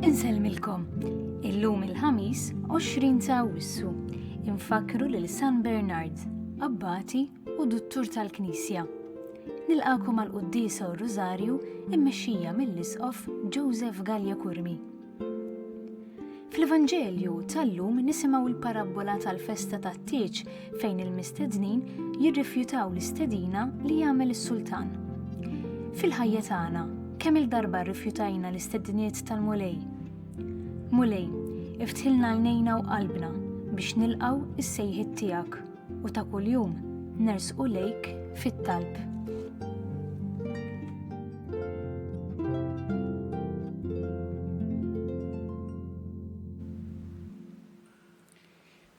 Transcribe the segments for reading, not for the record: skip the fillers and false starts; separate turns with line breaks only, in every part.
Insellmilkom, illum il-ħamis 20 ta' Awwissu, infakru lil San Bernard, abbati u duttur tal-Knisja. Nilqakom għal-Qudiesa u r-Rużarju immexxija mill-Isqof Joseph Gallia Kurmi. Fl-Evanġelju tal-lum nisimgħu l-parabola tal-festa tat-tieġ fejn il-mistednin jirrifjutaw l-istedina li jagħmel is-sultan. Fil-ħajja tagħna, kemm il-darba rrifjutajna l-istedniet tal-mulej? Mulej, iftilna l-nejna u qalbna biex nilqaw is-sejħiet tiegħek u ta' kuljum nersqu lejk fit-talb.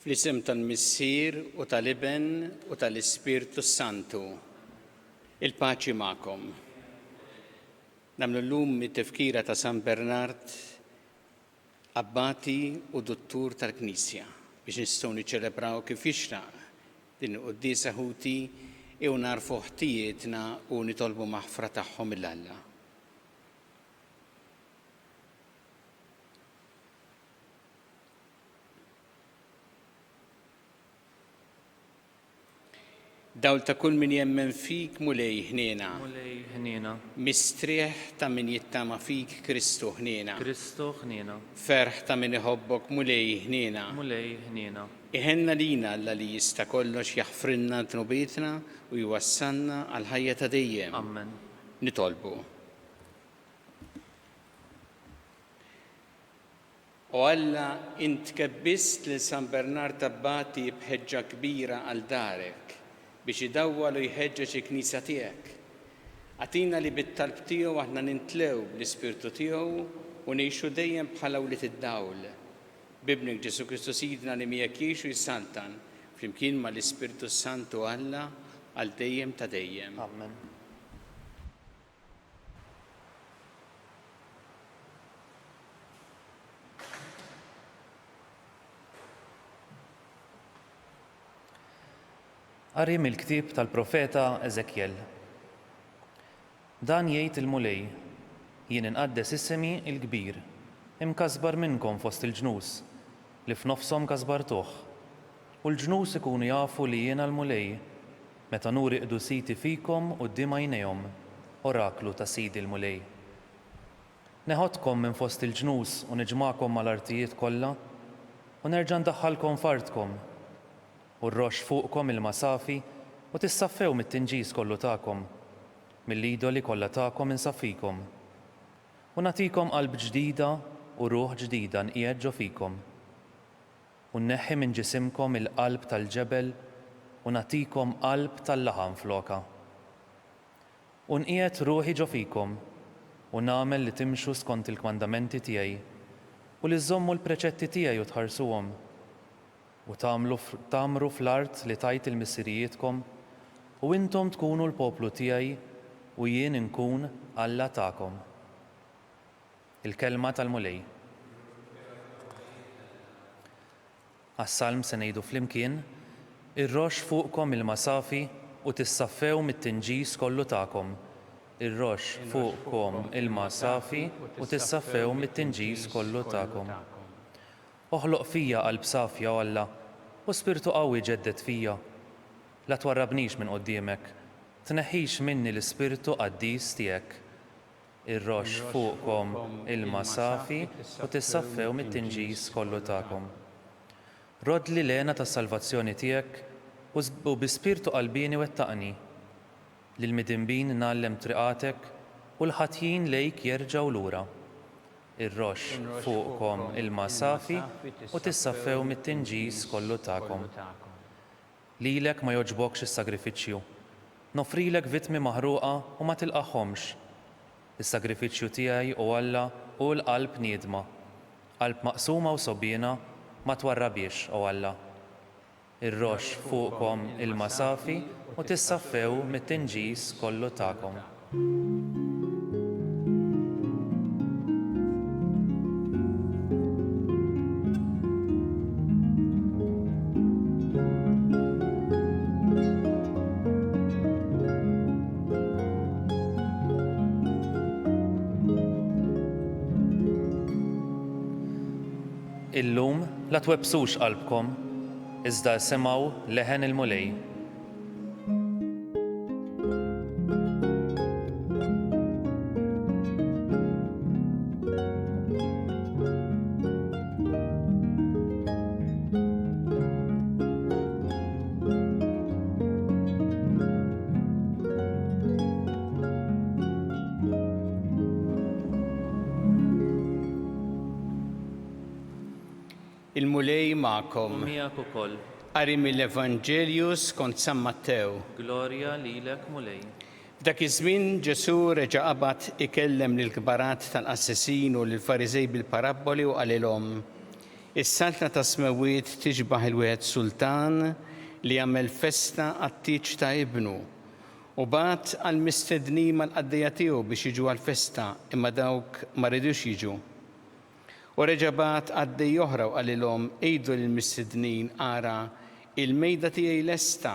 Fl-isem tal-Missier u tal-Iben u tal-Ispirtu Santu, il-paċi magħkom. Nagħmlu llum mit-tifkira ta' San Bernard, abbati u duttur tal-Knisja biex nistgħu niċċelebraw kif jixraq din il-Qudiesa ħuti u narfu ħtijietna u nitolbu maħfra tagħhom mill-Alla. Dawl ta' kull min jemmen fik mulej ħniena. Mistrieħ ta' min jittama fik Kristu ħniena. Ferħ ta' min iħobbok mulej ħniena. Iħenna lina Alla li jista' kollox jaħfrinna tnubietna u jwassalna għal ħajja ta' dejjem.
Amen.
Nitolbu. O Alla, int kebbist lil San Bernard abbati bħeġġa kbira għal darek biex idawwal u jħeġġeġ il-Knisja tiegħek. Għatina li bit-talb tiegħu aħna nintlew bl-Ispirtu tiegħu u ngħixu dejjem bħala wlied id-dawl. Bibnik Ġesu Kristu Sidna li miegħek jgħix u jissaltan flimkien mal-Ispirtu Santu Alla għal dejjem ta' dejjem.
Amen. Qari mill-ktieb tal-profeta Eżekjel. Dan jgħid il-mulej, jien inqaddes isemi il-kbir, imkasbar minnkom fost il-ġnus, li f'nofshom kasbartuh. U l-ġnus ikunu jafu li jiena l-mulej, meta nuri qdusiti fikom quddiem għajnejhom, oraklu ta' Sidi l-mulej. Neħodkom minn fost il-ġnus u niġma'kom mal-artijiet kollha, u nerġa' ndaħħalkom f'artkom, u rrox fuqkom il-masafi u tissaffew mit-tinġis kollu tagħkom, mill-idoli kollha tagħkom insaffikom. U nagħtikom qalb ġdida u ruħ ġdida nqiegħed ġo fikom. U nneħħi minn ġisimkom il-qalb tal-ġebel u nagħtikom qalb tal-laħam floka. U nqiegħed ruħi ġo fikom u nagħmel li timxu skont il-kmandamenti tiegħi u li żommu l-preċetti tiegħi u tħarsuhom. U tamru fl-art li tajt il-missirijietkom u intom tkunu l-poplu tiegħi u jien inkun Alla tagħkom. Il-kelma tal-mulej. Għas-salm se ngħidu flimkien, irrox fuqkom il-masafi u tissaffew mit-tinġis kollu tagħkom. Irrox fuqkom il-masafi u tissaffew mit-tinġis kollu tagħkom. Oħloq fija qalb safja u Alla, u spirtu qawwi ġeddet fija. La twarrabnix minn quddiemek, tneħħix minni l-ispirtu qaddis tiegħek. Irrox fuqkom il-masafi u tissaffew mit-tinġis kollu tagħkom. Rod li lena tas-salvazzjoni tiegħek u bi spirtu qalbini wettaqni. Lil midinbin nallem triqatek u l-ħatjin lejk jerġgħu lura. Irrox fuqkom il-masafi u tissaffew mit-tinġis kollu tagħkom. Lilek ma jogħġbokx is-sagrifiċċju. Nofrilek vittmi maħruqa u ma tilqahomx. Is-sagrifiċċju tiegħi u Alla u l-qalb niedma. Qalb maqsuma u sobiena ma twarrabiex u Alla. Irrox fuqkom il-masafi u tissaffew mit-tinġis kollu tagħkom. Illum la twebsux qalbkom, iżda semgħu leħen il-mulej.
Il-mulej ma'kom.
Miegħek ukoll.
Qari mill-Evanġelju skont San Mattew.
Glorja lilek mulej.
F'dak iż-żmien Ġesu reġa' qabad ikellem lill-kbarat tal-qassissin u lill-Fariżej bil-parabboli u qalilhom: Is-saltna ta' smewiet tixbaħ il-wieħed sultan li jagħmel festa għat-tieġ ta' ibnu u bagħat għall-mistednin mal-qaddejja tiegħu biex jiġu għall-festa imma dawk ma rridux jiġu. U reġa' bagħat għaddej oħra u qalilhom: Ejdu lill-mistednin ara il-mejda tiegħi lesta,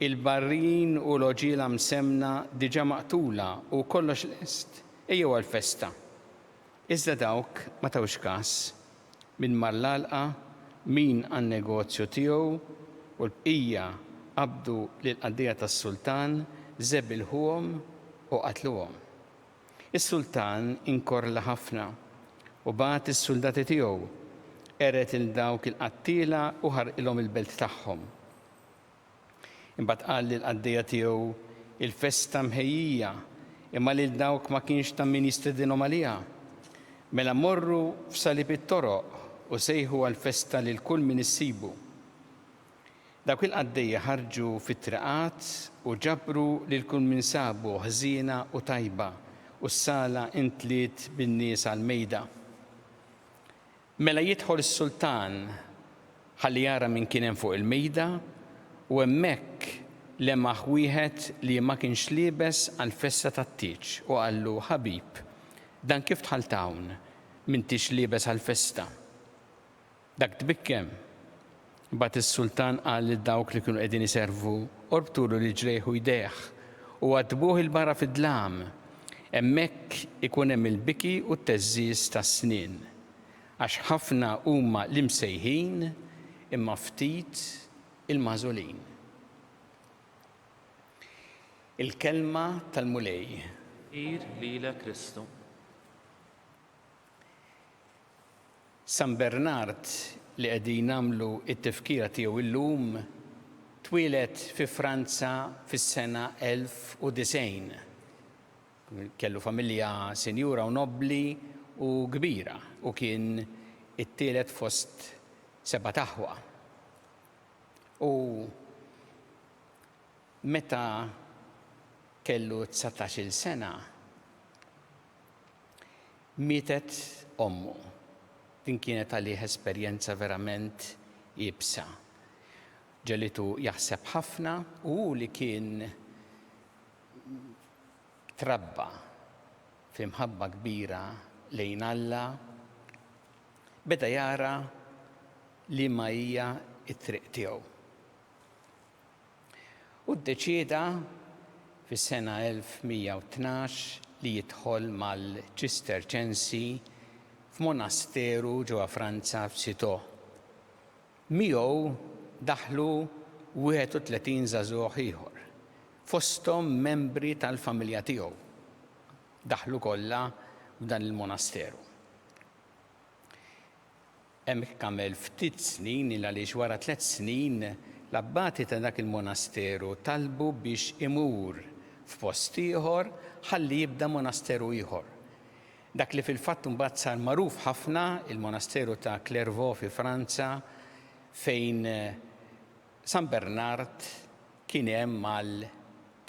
il-barrin u l-oġiela msemna diġà maqtula u kollox lest, ejjew għall-festa. Iżda dawk ma tawx każ, min mal-għalqa, min għan-negozju tiegħu u l-bqija qabdu lill-qaddejja tas-sultan, żebbilħuhom u qatluhom. Is-sultan inkorla ħafna u bagħat is-suldati tiegħu eret il dawk il-qattila u ħarqilhom il-belt tagħhom. Imbagħad qal lill-qaddejja tiegħu: il-festa mħejjija, imma lil dawk ma kienx ta' min jistedinhom għaliha. Mela morru f'salib it-toroq u sejħu għall-festa lil kull min issibu. Dawk il-qaddejja ħarġu fit-triqat u ġabru lil kull min sabu ħżiena u tajba u s-sala intliet bin-nies għall-mejda. Mela jidħol is-sultan ħalli jara min kien hemm fuq il-mejda u hemmhekk lemaħ wieħed li ma kienx liebes għall-festa tat-tieġ u qallu: ħabib, dan kif tħalt hawn m'intix liebes għall-festa? Dak tbikkem. Bagħad is-sultan qal lil dawk li kienu qegħdin iservu: orbtulu rijlejh u jdejh u għaddbuh il-barra fid-dlam. Hemmhekk ikun hemm il-biki u t-teżżiż tas-snien. Għax ħafna huma l-imsejħin imma ftit il-magħżulin. Il-kelma tal-mulej.
Lilek Kristu.
San Bernard li qegħdin nagħmlu t-tifkira tiegħu illum twieled fi Franza fis-sena 1900. Kellu familja sinjura u nobbli u kbira u kien it-tielet fost 7 taħwa. U meta kellu 19-il sena mietet ommu. Din kienet għalih esperjenza verament jibsa. Ġelitu jaħseb ħafna u li kien trabba fi mħabba kbira lejn Alla, beda jara li ma hija t-triq tiegħu. U ddeċieda fis-sena 1112 li jidħol mal-Ċisterċensi f'monasteru ġewwa Franza f'Citeaux. Miegħu daħlu 31 żagħżugħ ieħor, fosthom membri tal-familja tiegħu. Daħlu kollha f'dan il-monasteru. Hemmhekk għamel ftit snin il għaliex wara 3 snin l-abbati ta' dak il-monasteru talbu biex imur f'post ieħor ħalli jibda monasteru ieħor. Dak li fil-fatt mbagħad sar magħruf ħafna il-monasteru ta' Clairvaux fi Franza fejn San Bernard kien hemm mal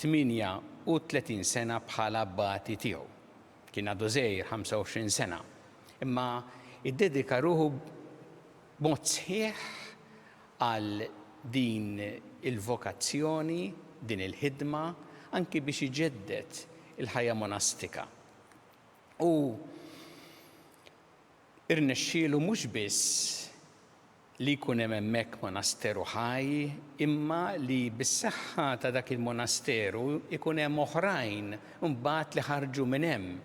38 sena bħala abbati tiegħu. Kien għadu żgħir 25 sena. Imma iddedika ruħu b'mod sħiħ għal din il-vokazzjoni, din il-ħidma, anki biex iġeddet il-ħajja monastika. U irnexxielu mhux biss li jkun hemm hemmhekk monasteru ħaj, imma li bis-saħħa ta' dak il-monasteru ikun hemm oħrajn mbagħad li ħarġu minn hemm.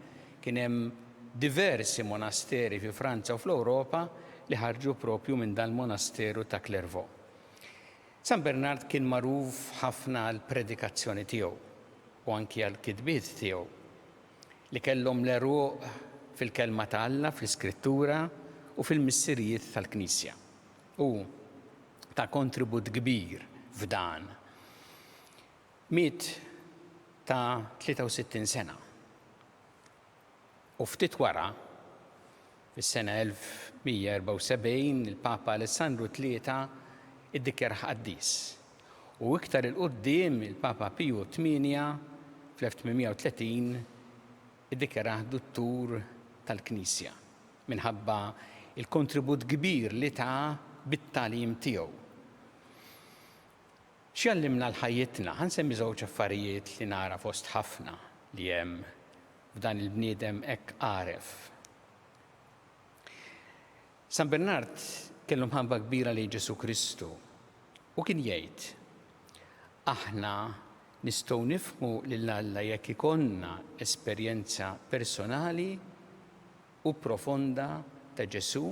Kien hemm diversi monasteri fi Franza u fl-Ewropa li ħarġu propju minn dal-monasteru ta' Clairvaux. San Bernard kien magħruf ħafna l-predikazzjoni tiegħu u anki għall-kitbiet tiegħu li kellhom l-eruq fil-kelma ta' Alla, fl-Iskrittura u fil-missirijiet tal-Knisja. U ta' kontribut kbir f'dan. Miet ta' 63 sena. U ftit wara, fis-sena 1174, il-Papa Alessandru III iddikjaraħ qaddis. U iktar il-qudiem il-Papa Piju VIII fl-1830 iddikjaraħ duttur tal-Knisja minħabba il-kontribut kbir li ta' bit-tagħlim tiegħu. X'jallimna l-ħajjitna? Ħansemmi żewġ affarijiet li nara fost ħafna li hemm f'dan il-bniedem hekk għaref. San Bernard kellu mħabba kbira lejn Ġesu Kristu u kien jgħid aħna nistgħu nifhmu lil Alla jekk ikonna esperjenza personali u profonda ta' Ġesu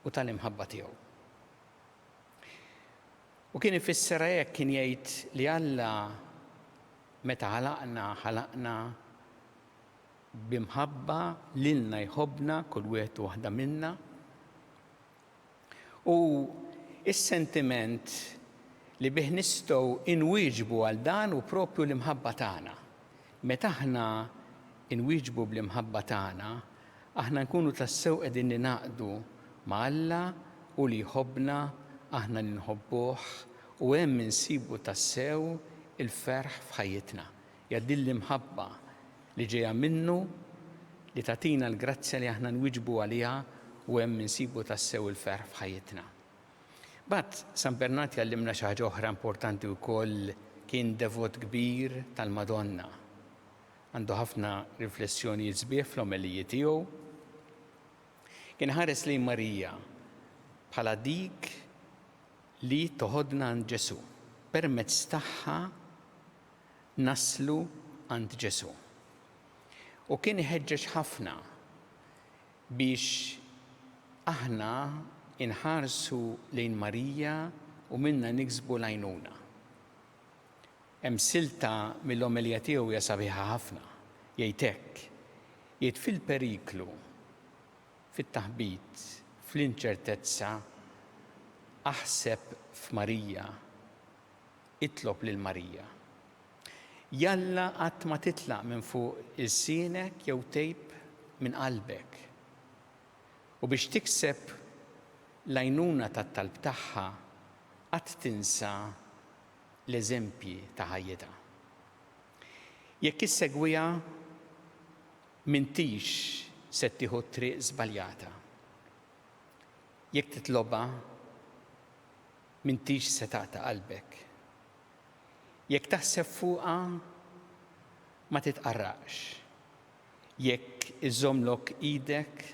u tal-imħabba tiegħu. U kien ifisser hekk kien jgħid li Alla meta ħalaqna bimħabba lilna jħobbna kull wieħed u waħda minna. U is-sentiment li bih nistgħu inwieġbu għal dan u propju l-imħabba tagħna. Meta aħna inwieġbu bl-imħabba tagħna, aħna nkunu tassew qegħdin ninaqdu ma' Alla u li jħobbna aħna li nħobbuh u hemm insibu tassew il-ferħ f'ħajjitna. Ja din l-imħabba li ġejja minnu li tagħtina l-grazzja li aħna nwieġbu għaliha u hemm insibu tassew il-ferħ f'ħajjitna. Bad San Bernard jallimna xi ħaġa oħra importanti wkoll, kien devot kbir tal-Madonna. Għandu ħafna riflessjonijiet sbieħ fl-omeliji tiegħu. Kien ħares lejn Marija bħala dik li toħodna għand Ġesu. Permezz tagħha naslu għand Ġesu. U kien iħeġġeġ ħafna biex aħna inħarsu lejn Marija u minna niksbu l-għajnuna. Hemm silta mill-omelija tiegħu hija sabiħa ħafna, jgħid hekk, jgħid fil-periklu, fit-taħbit, fl-inċertezza, aħseb f'Marija, itlob lil Marija. Jalla qatt ma titlaq minn fuq is-sienek jew tejb minn qalbek. U biex tikseb l-għajnuna tat-talb tagħha qatt tinsa l-eżempji ta' ħajjitha. Jekk issegwiha m'intix se tieħu triq żbaljata. Jekk titlobha m'intix se taqta' qalbek. Jekk taħseb fuqha ma titqarraqx. Jekk iżommlok idek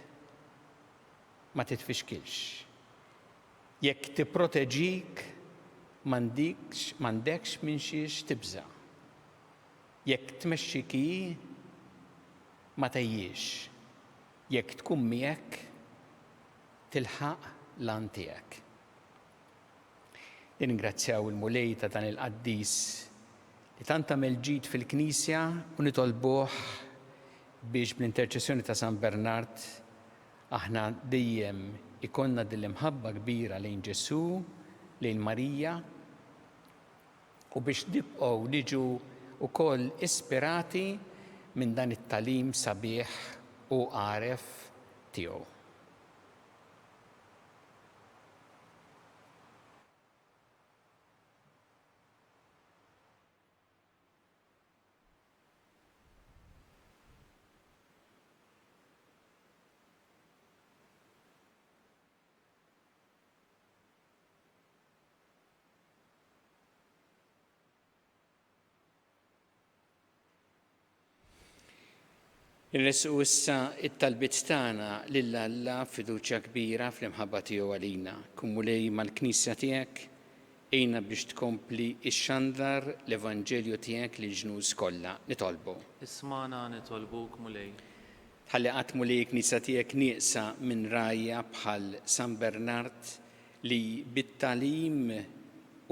ma titfixkilx. Jekk tipproteġik m'għandekx minn xiex tibża. Jekk tmexxiki ma tejjiex. Jekk tkun miegħek tilħaq l-għan tiegħek. Ningrazzjaw il-mulej ta' dan il-qaddis li tant għamel ġid fil-Knisja u nitolbuh biex bl-interċessjoni ta' San Bernard aħna dejjem ikonna dil-imħabba kbira lejn Ġesu, lejn Marija u biex nibqgħu niġu wkoll ispirati minn dan it-tagħlim sabiħ u għaref tiegħu. Irresqu issa it-talbiet tagħna lil Alla fiduċja kbira fl-imħabba tiegħu għalina. Kumulej mal-Knisja tiegħek ejna biex tkompli ix-xandar l-Evanġelju tiegħek lil ġnus kollha. Nitolbu.
Ismana nitolbuk mulej.
tħalli qatmu li knisja tiegħek nieqsa minn rajja bħal San Bernard li bit-talim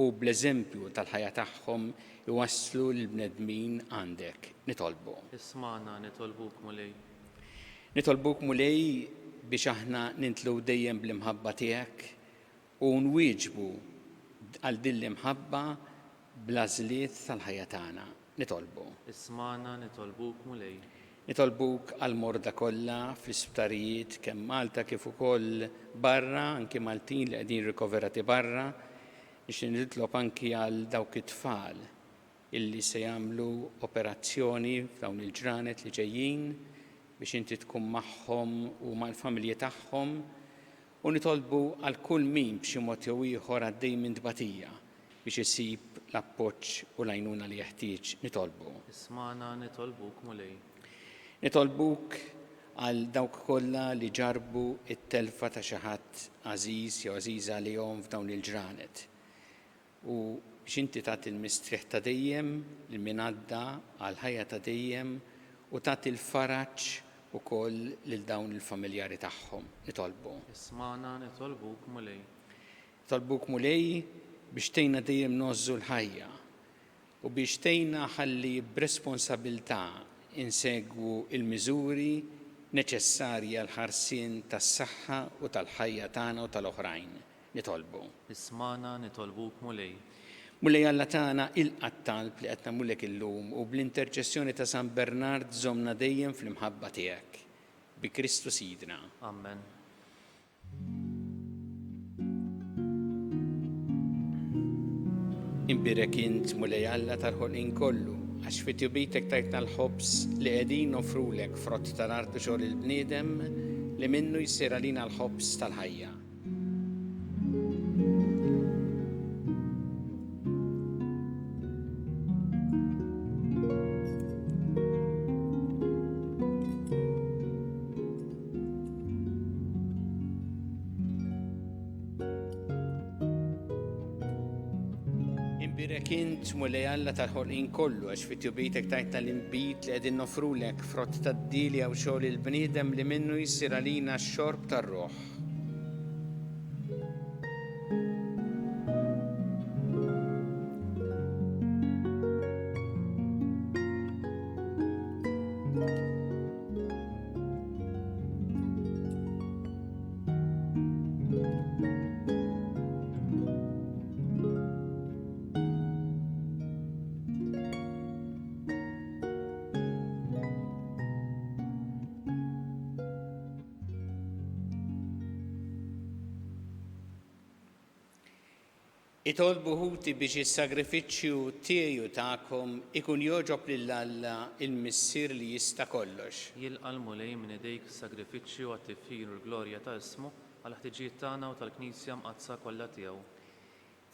u bl-eżempju tal-ħajja tagħhom iwasslu l-bnedmin għandek. Nitolbu.
Ismana nitolbuk mulej.
Nitolbuk mulej biex aħna nintlu dejjem bl-imħabba tiegħek u nwieġbu għal din l-imħabba bl-għażliet tal-ħajja tagħna. Nitolbu.
Ismana nitolbuk mulej.
Nitolbuk għal-morda kollha fl-isptarijiet kemm Malta kif ukoll barra, anki Maltin li qegħdin rikoverati barra, biex nitlob anki għal dawk it-tfal illi se jagħmlu operazzjoni f'dawn il-ġranet li ġejjin biex inti tkun magħhom u mal-familji tagħhom u nitolbu għal kull min b'xi mod jew ieħor għaddej minn tbatija biex isib l-appoġġ u l-għajnuna li jeħtieġ. Nitolbu.
Ismana nitolbuk mulej.
Nitolbuk għal dawk kollha li ġarbu it-telfa ta' xi ħadd għażiż jew għażiża għalihom f'dawn il-ġranet. U biex inti tagħti l-mistrieħ ta' dejjem lil min għadda għal ħajja ta' dejjem u tagħti l-faraġġ ukoll lil dawn il-familjari tagħhom. Nitolbu.
Ismana nitolbuk mulej.
Nitolbuk mulej biex tgħinna dejjem nożżu l-ħajja u biex tgħinna ħalli b'responsabbiltà insegwu il-miżuri neċessarji għal ħarsien tas-saħħa u tal-ħajja tagħna u tal-oħrajn. Nitolbu.
Ismana nitolbuk mulej.
Mulej Alla tagħna il-talb li qed nagħmlek illum u bl-interċessjoni ta' San Bernard żommna dejjem fl-imħabba tiegħek. Bi Kristu Sidna.
Amen.
Imbirek int mulej Alla tal-ħolqien kollu għax fit-tjubitek tajtna l-ħobs li qegħdin nofrulek frott tal-art u xogħol il-bniedem li minnu jsir għalina l-ħobs tal-ħajja. Imbirek int mulej Alla tal-ħolqien kollu għax fit-tjubitek tajtna l-imbit li qegħdin nofrulek frott tad-dili għaw xogħol il-bniedem li minnu jsir għalina x-xorb tar-ruħ. Itolbu ħuti biex is-sagrifiċċju tiegħu tagħkom ikun joġob lil Alla il-Missier li jista' kollox.
Jilqal mulej minn idejk sagrifiċċju għat-tifħir u l-glorja ta' ismu għal ħtiġijiet tagħna u tal-Knisja mqazza kollha tiegħu.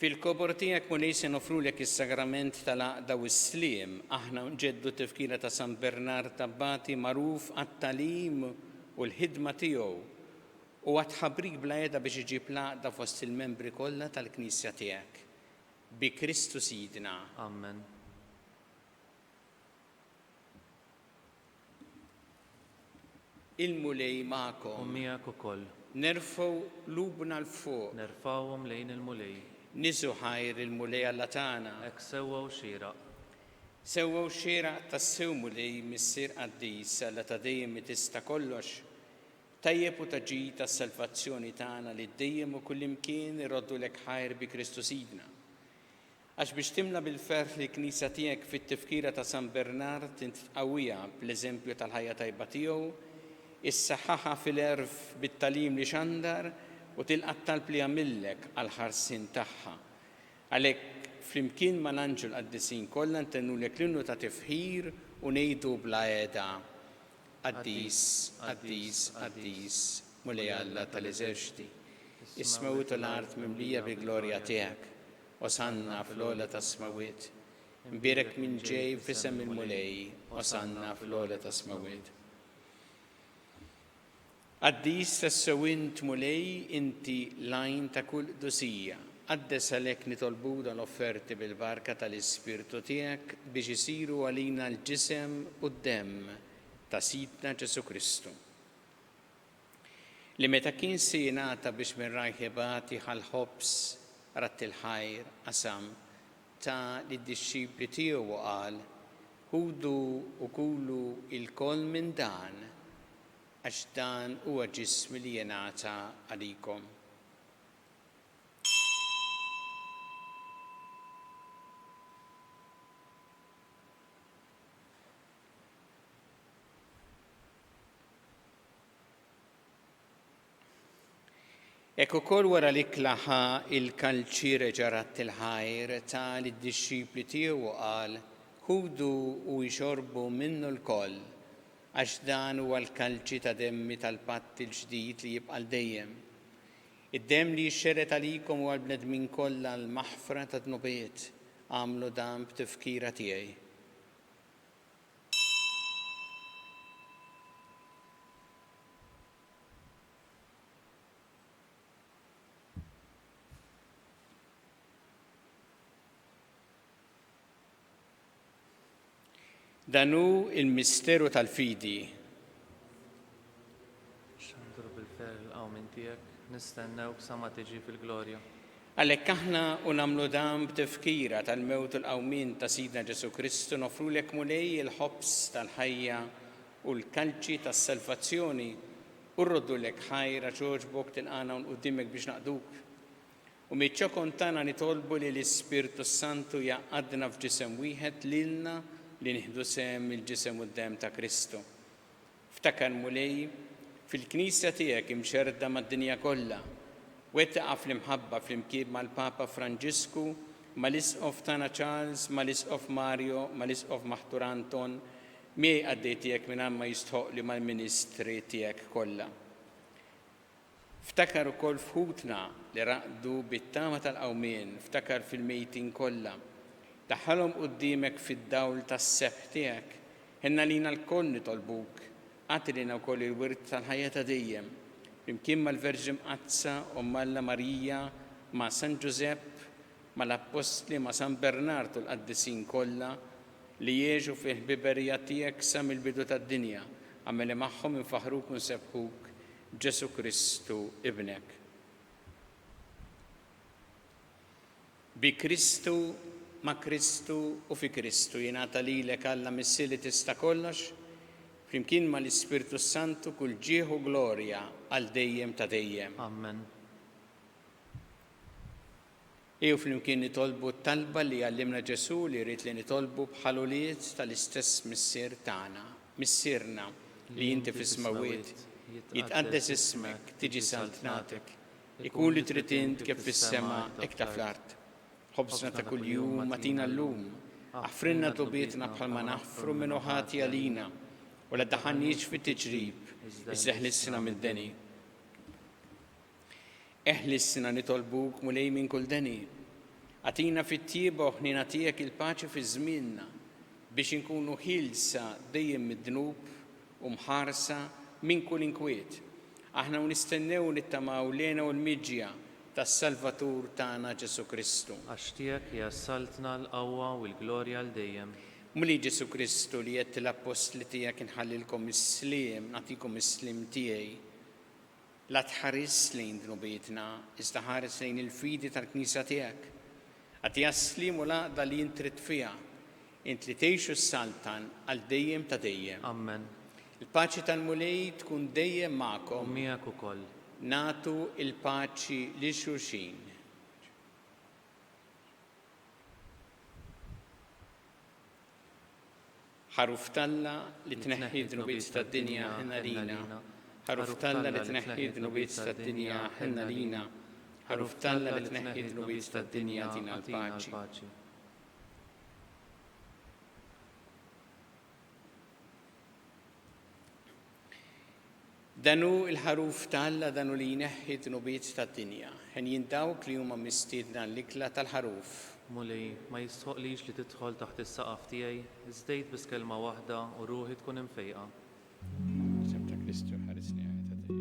Fil-kobor tiegħek mulej se nofrulek is-sagrament tal-Għaqda u s-Sliem, aħna nġeddu tifkira ta' San Bernard Tabbati magħruf għat-talim u l-ħidma tiegħu u għatħabrik bla jeda biex iġib l-Għaqda fost il-membri kollha tal-Knisja tiegħek. Bi Kristu Sidna.
Amen.
Il-mulej
U
magħkom.
miegħek ukoll.
Nerfgħu lubna l-fuq.
Nerfawhom lejn il-mulej.
Niżu ħajr il-mulej Alla tagħna.
Hekk sewwa u xieraq.
Sewwa xieraq tas-sew mulej Missier Qaddis Alla ta' dejjem tista' kollox. Tajjeb u taġġid tas-salvazzjoni tagħna li dejjem u kullimkien iroddu lek ħajr bi Kristu Sidna. Għax biex timla bil-ferħ li knisja tiegħek fit-tifkira ta' San Bernard int tqawwija bl-eżempju tal-ħajja tajba tiegħu, issaħħaħa fil-erf bit-talim li xandar u tilqa' talb li għamillek għal ħarsien tagħha. Għalhekk flimkien ma' l-anġel qaddisin kollha ntennulek l-innu ta' tifħir u ngħidu bla għeda. Qaddis, Qaddis, Qaddis, mulej Alla tal-eżerċiti, ismawit l-art mimlija bil-glorja tiegħek, osanna fl-ola ta' smawiet. Imbirek minn ġej f'isem il-mulej, osanna fl-ola ta' smawiet. Qaddis tas-sewint mulej inti lajn ta' kull dusija. Qaddes għalhekk nitolbu l-offerti bil-barka tal-Ispirtu tiegħek biex isiru għalina l-ġisem u d-demm ta' Sidna Ġesu Kristu. Li meta kien se jingħata biex minn rajħibati ħal-ħobs rat il-ħajr qasam ta' lid-dixxipli tiegħu u qal: ħudu u kulu il-koll minn dan, għax dan huwa ġismi li jingħata għalikom. Ek ukoll wara li klaħa il-kalċire ġarat il-ħajr ta' lid-dixxipli tiegħu u qal: ħudu u jxorbu minnu l-koll, għax dan huwa l-kalċi ta' demmi tal-patt il-ġdid li jibqa' dejjem. Id-demm li jxxerret għalikom u għall-bnedmin kollha l-maħfra ta' dnubiet, għamlu dan b'tifkira tiegħi. Danu il-misteru tal-fidi.
Xandru bil-fer il-qawmin tiegħek, nistennewk sa ma tiġi fil-glorja.
Għalhekk aħna u nagħmlu dan b'tifkira tal-mewt u l-qawmin ta' Sidna Ġesu Kristu nofrulek mulej il-ħobs tal-ħajja u l-kalċi tas-salvazzjoni u rroddulek ħajra ġoġbok tinqana quddiemek biex naqduk. U miċ-ċokon tagħna nitolbu li l-Ispirtu Santu jaqgħadna f'ġisem wieħed lilna li nieħdu sehem il-ġisem u d-demm ta' Kristu. Ftakar mulej fil-Knisja tiegħek imxerda mad-dinja kollha, wettaqa' fl-imħabba flimkien mal-Papa Franġisku, mal-Isqof tagħna Charles, mal-Isqof Mario, mal-Isqof Maħtur Anton, miegħi għaddej tiegħek mingħajr ma jistħoqli mal-ministri tiegħek kollha. Ftakar ukoll fħutna li raqdu bit-tama tal-qawmien, ftakar fil-mejtin kollha. Daħħalhom quddiemek fid-dawl tas-sebħ tiegħek, ħenna lina l-koll nitolbuk, għati lina wkoll il-wirt tal-ħajja ta' dejjem, flimkien mal-Verġi Mqazza, Omma Alla Marija, ma' San Ġusepp, mal-Apostli, ma' San Bernard u l-qaddisin kollha li jgħixu fil-ħbiberija tiegħek sa mill-bidu tad-dinja, għameli magħhom infaħruk u nsebħuk Ġesu Kristu ibnek. Bi Kristu, ma' Kristu u fi Kristu jingħata lilek Alla missi li tista' kollox, flimkien mal-Ispirtu Santu kull ġieħ u glorja għal dejjem ta' dejjem.
Amen.
Ew flimkien nitolbu t-talba li għallimna Ġesu li jrid li nitolbu bħaluliet tal-istess missier tagħna, missierna li inti fis-smawiet, jitqaddes ismek, tiġi saltnatek, ikun li trid int kif fis-sema hekk ta' fl-art. Ħobsna ta' kuljum matina llum, aħfrinna tobietna bħalma naħfru minn ħati għalina, u la daħanniġ fit-tiġrib, iżda ħlissina mid-deni. Eħlissina nitolbuk mulej minn kull deni. Għatina fit-tieba u ħnina tiegħek il-paċi fi żmienna biex inkunu ħilsa dejjem mid-dnub u mħarsa minn kull inkwiet. Aħna nistennew nittamaw lena u l-miġja tas-Salvatur tagħna Ġesu Kristu.
Għax tiegħek jassaltna l-qawwa u l-glorja l dejjem.
Muli Ġesu Kristu li jett l-apostli tiegħek inħallilkom is-sliem, nagħtikom is-slim tiegħi. La tħares lejn dnubietna, iżda ħares lejn il-fidi tal-Knisja tiegħek. Għati għas-slim u laqda li intrid fiha, int li tgħixu s-saltan għal dejjem ta' dejjem.
Amen.
Il-paċi tal-mulej tkun dejjem magħkom.
U miegħek ukoll.
Natu il-paċi li xulxin. ħaruf Talla li tneħħi d-nubiet tad-dinja ħinna lina. ħaruf Talla li tneħħi d-nubiet tad-dinja ħinna lina. ħaruf Talla li tneħħi d-nubiet tad-dinja tina l-paċi. Danu il-ħaruf Talla danu li jneħħi d-nubiet tad-dinja. Ħen jindawk li huma mistiedna l-ikla tal-ħaruf.
Mulej, ma jistħoqlix li tidħol taħt is-saqaf tiegħi, iżdejt biss kelma waħda u ruħi tkun imfejqa.
Sebta Kristu ħarisni għajta tajjeba.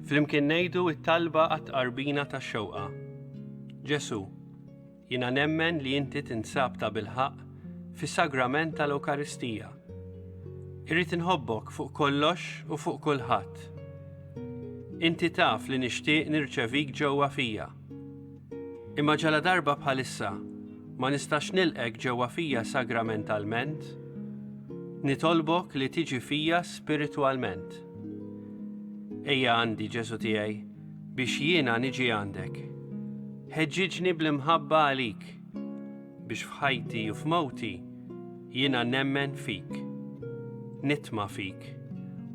Flimkien ngħidu t-talba għat-tqarbina tax-xewqa. Ġesu, jiena nemmen li inti tinsab ta' bilħaq fis-sagrament tal-Ewkaristija. Irrid inħobbok fuq kollox u fuq kulħadd. Inti taf li nixtieq nirċevik ġewwa fija. Imma ġala darba bħalissa ma nistax nilqek ġewwa fija sagramentalment, nitolbok li tiġi fija spiritwalment. Ejja għandi Ġesu tiegħi biex jiena niġi għandek. Ħeġġiġni bl-imħabba għalik biex f'ħajti u f'mowti jiena nemmen fik, nitma' fik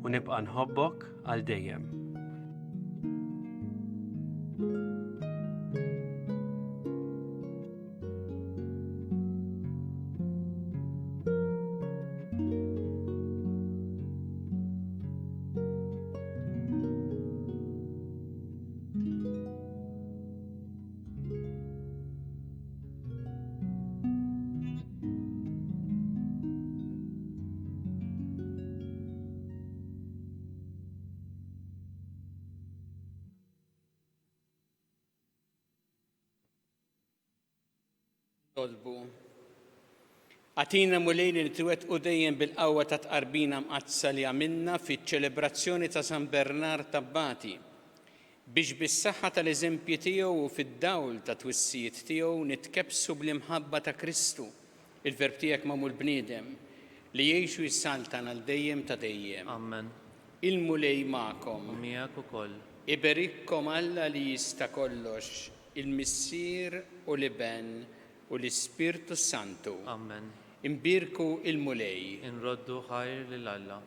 u nibqa' nħobbok għal dejjem.
Tolbu. Għatina mulejn li twettqu dejjem bil-qawwa ta' tqarbina mqazza li għamilna fiċ-ċelebrazzjoni ta' San Bernard Tabbati biex bis-saħħa tal-eżempji tiegħu u fid-dawl ta' twissijiet tiegħu nitkebsu bl-imħabba ta' Kristu, il-verb tiegħek magħmul bniedem, li jgħixu jissaltan għal dejjem ta' dejjem.
Amen.
Il-mulej magħkom.
Miegħek ukoll.
Iberikkom Alla li jista' kollox, il-Missier u l-Iben u l-Ispirtu Santu.
Amen.
Imbirku il-mulej.
Inroddu ħajr lil Alla.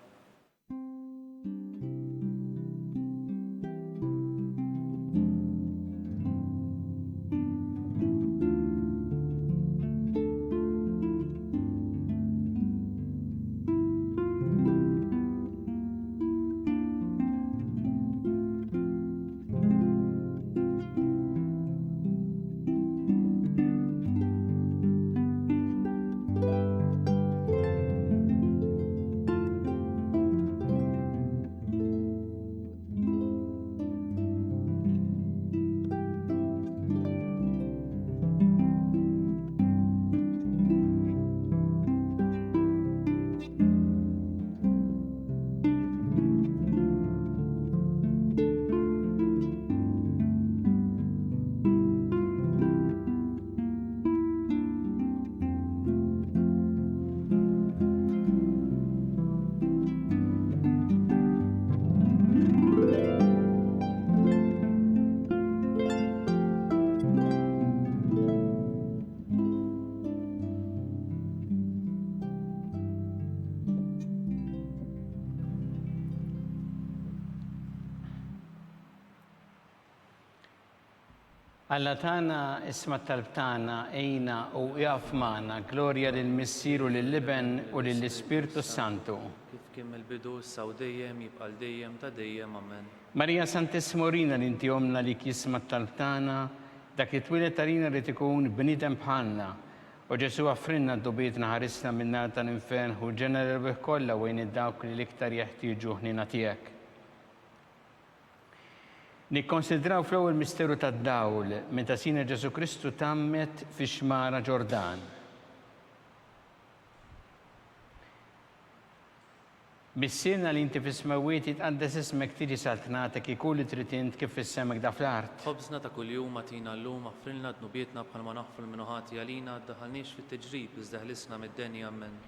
Alla tana isma talb tana ejna u jaf magħna glorja lill-Missier u lill-Iben u lill-Ispirtu Santu.
Kif kien mill-bidu issa u dejjem jibqa' dejjem ta' dejjem. Amen.
Marija Santissimorina li inti omna li jisma talb tana, dak li twilet tarina li tikun bniedem bħalna. U Ġesu għaffrinna d-dubietna ħarisna minna tal-infern u ġenera l-bih kollha wejn id-dawk li l-iktar jeħtieġu ħnina tiegħek. Nikkonsidraw fl-ewwel misteru tad-dawl meta sina Ġesu Kristu tammet fix-xmara Ġordan. Bis-sirna li inti fis-smawiet jitqaddes ismek tiġi saltnatek ikun li trid int kif issemek da fl-art.
Ħobżna ta' kuljum agħtina llum aħfrilna dnubietna bħalma naħfru l-minuħati għalina ddaħħalniex fit-tiġrib iżda ħlisna mid-denja. Amen.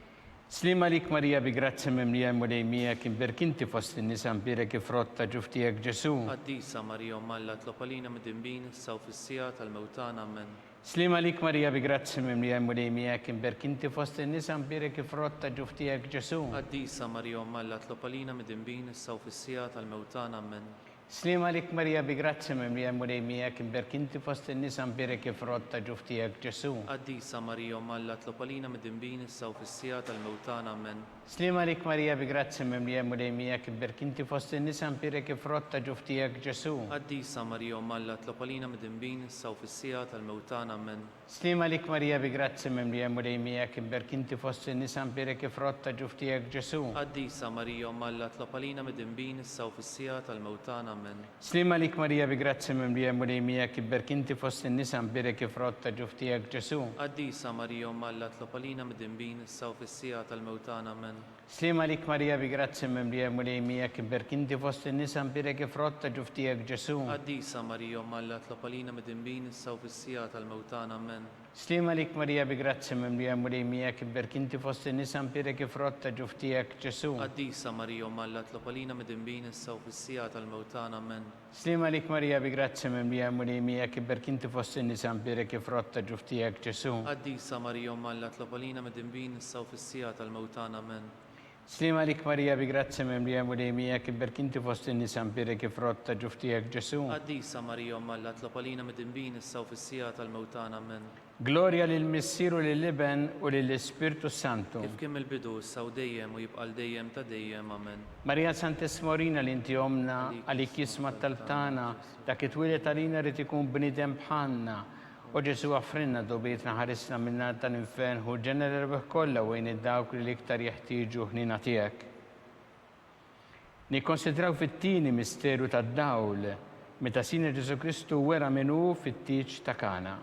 Slima lik Marija bi grazzi mimlija mulej miegħek imberkinti fost in-nisa mbirek ifrotta ġuftijek Ġesu.
Qaddisa Marija Malla tlob għalina mid-dinbin issa u fis-sija tal-mewtana. Amen.
Slima lik Marija bi grazzi mimlija mulej miegħek imberkinti fost in-nisa mbirek ifrotta ġuftijek Ġesu.
Qaddisa Marija Malla tlob għalina mid-dinbin issa u fis-sija tal-mewtana. Amen.
Slima lik Marija bi grazzi mimlija mulej miegħek imberkinti fost in-nisa mbirek ifrotta ġuftijek Ġesu.
Qaddisa Marija Malla tlob għalina mid-dinbin issa u fis-sija tal-mewtana. Amen.
Slima lik Marija bi grazzi mimlija mulej miegħek imberkinti fost in-nisa mbirek ifrotta ġuftijek Ġesu.
Qaddisa Marija Malla tlob għalina mid-dinbin issa u fis-sija tal-mewtana. Amen.
Slima lik Marija bi grazzi mimlija mulej miegħek imberkinti fost in-nisa mbirek ifrotta ġuftijek Ġesu.
Qaddisa Marija Malla tlob għalina mid-dinbin issa u fis-sija tal-mewtana. Amen.
Slima lik Marija bi grazzi mimlija mulejmija kibberk inti fost in-nisa mberek frott ta' ġuftijak Ġesu.
Qaddisa Marija Umma Alla tlopalina mid-dinbin issa u fis-sija tal-mewtana. Amen.
Slima lik Marija bi grazzi mimlija mulejmija kibberk inti fost in-nisa mberek frott ta' ġuftijak Ġesu.
Qaddisa Marija Umma Alla tlopalina mid-dinbin issa u fis-sija tal-mewtana. Amen.
Slima lik Marija bi grazzi mimlija mulejmija kibberk inti fost in-nisa mberek frott ta' ġuftijak Ġesu.
Qaddisa Marija Umma Alla tlopalina mid-dinbin issa u fis-sija tal-mewtana. Amen.
Slima lik Marija bi grazzi mimlija mulejmija kibberk inti fost in-nisa mberek frott ta' ġuftijak Ġesu.
Qaddisa Marija Umma Alla tlopalina mid-dinbin issa u fis-sija tal-mewtana. Amen.
Slima lik Marija bi grazzi mimlija mulejmija kibberk inti fost in-nisa mberek frott ta' ġuftijak Ġesu.
Qaddisa Marija Umma Alla tlopalina mid-dinbin issa u fis-sija tal-mewtana. Amen.
Gloria lil Missieru lill-Iben u lill-Ispirtu Santu.
Kif kien il-bidu issa u dejjem u jibqa' dejjem ta' dejjem. Amen.
Marija Santes Morina li inti omna għalik jisma tal-tana dak it-twilet għalina rrid ikun bnidem bħalna. U Ġesu għafrinna dobietna ħarisna minna tal-infern u ġenera rebeħ kollha wejn id-dawk li l-iktar jeħtieġu ħnina tiegħek. Nikkonsidraw fit-tieni misteru tad-dawl meta Sina Ġesu Kristu wera minnu fit-tiġ ta' Kana.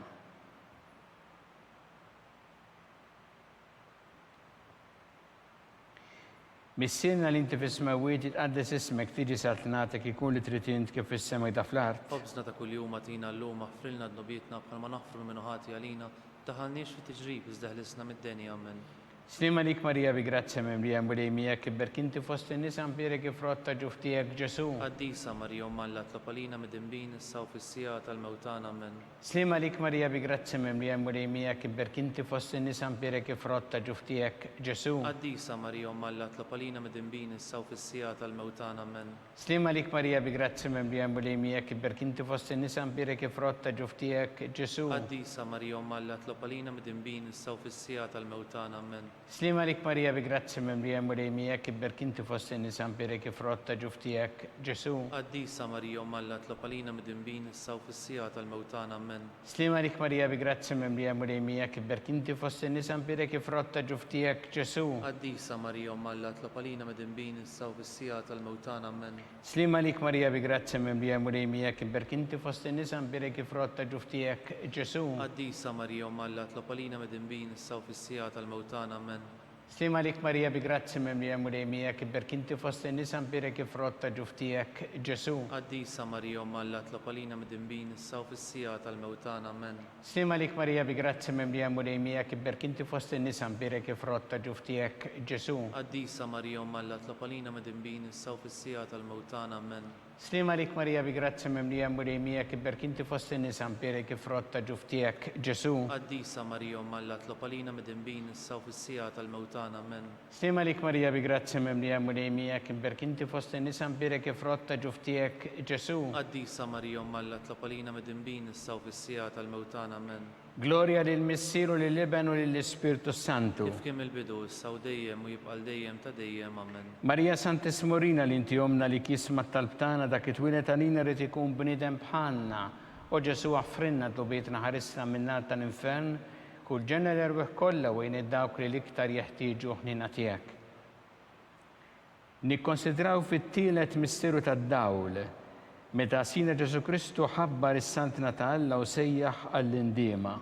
Missirna li inti fis-smawiet jitqaddes ismek tiġi saltnatek ikun li trid int kif fis-sema da fl-art.
Ħobżna ta' kuljum għatina llum aħfrilna d-nobietna bħalma naħfru minn ħati għalina taħalniex fit-tiġrib iżda ħlisna mid-denja. Amen.
Slima lik Marija bi grazzi mimlija mulejmija kibberk inti fost in-nisa mberek frott ta' ġuftijak Ġesu.
Qaddisa Marija Umma Alla tlopalina mid-dinbin issa u fis-sija tal-mewtana. Amen.
Slima lik Marija bi grazzi mimlija mulejmija kibberk inti fost in-nisa mberek frott ta' ġuftijak Ġesu.
Qaddisa Marija Umma Alla tlopalina mid-dinbin issa u fis-sija tal-mewtana. Amen.
Slima lik Marija bi grazzi mimlija mulejmija kibberk inti fost in-nisa mberek frott ta' ġuftijak Ġesu.
Qaddisa Marija Umma Alla tlopalina mid-dinbin issa u fis-sija tal-mewtana. Amen.
Slima lik Marija bi grazzi mimlija mulejmija kibberk inti fost in-nisa mberek frott ta' ġuftijak Ġesu.
Qaddisa Marija Umma Alla tlopalina mid-dinbin issa u fis-sija tal-mewtana. Amen.
Slima lik Marija bi grazzi mimlija mulejmija kibberk inti fost in-nisa mberek frott ta' ġuftijak Ġesu.
Qaddisa Marija Umma Alla tlopalina mid-dinbin issa u fis-sija tal-mewtana. Amen.
Slima lik Marija bi grazzi mimlija mulejmija kibberk inti fost in-nisa mberek frott ta' ġuftijak Ġesu.
Qaddisa Marija Umma Alla tlopalina mid-dinbin issa u fis-sija tal-mewtana. Amen.
Slima lik Marija bi grazzi mimlija mulejmija kibberk inti fost in-nisa mberek frott ta' ġuftijak Ġesu.
Qaddisa Marija Umma Alla tlopalina mid-dinbin issa u fis-sija tal-mewtana. Amen.
Slima lik Marija bi grazzi mimlija mulejmija kibberk inti fost in-nisa mberek frott ta' ġuftijak Ġesu.
Qaddisa Marija Umma Alla tlopalina mid-dinbin issa u fis-sija tal-mewtana. Amen.
Slima lik Marija bi grazzi mimlija mulejmija kibberk inti fost in-nisa mberek frott ta' ġuftijak Ġesu.
Qaddisa Marija Umma Alla tlopalina mid-dinbin issa u fis-sija tal-mewtana. Amen.
Slima lik Marija bi grazzi mimlija mulejmija kibberk inti fost in-nisa mberek frott ta' ġuftijak Ġesu.
Qaddisa Marija Umma Alla tlopalina mid-dinbin issa u fis-sija tal-mewtana. Amen.
Gloria lil Missieru lill-Iben u lill-Ispirtu Santu.
Kif kien il-bidu issa u dejjem u jibqa' dejjem ta' dejjem. Amen.
Marija Santes Morina li inti omna li kisma tal-tana dak it-twilet għalina rrid ikun bnidem bħalna. U Ġesu għafrinna dobietna ħarisna minna tal-infern kull ġenera rebeħ kollha wejn id-dawk li l-iktar jeħtieġu ħnina tiegħek. Nikkonsidraw fit-tielet misteru tad-dawl meta Sina Ġesu Kristu ħabbar is-Santna ta' Alla u sejjaħ għall-indiema.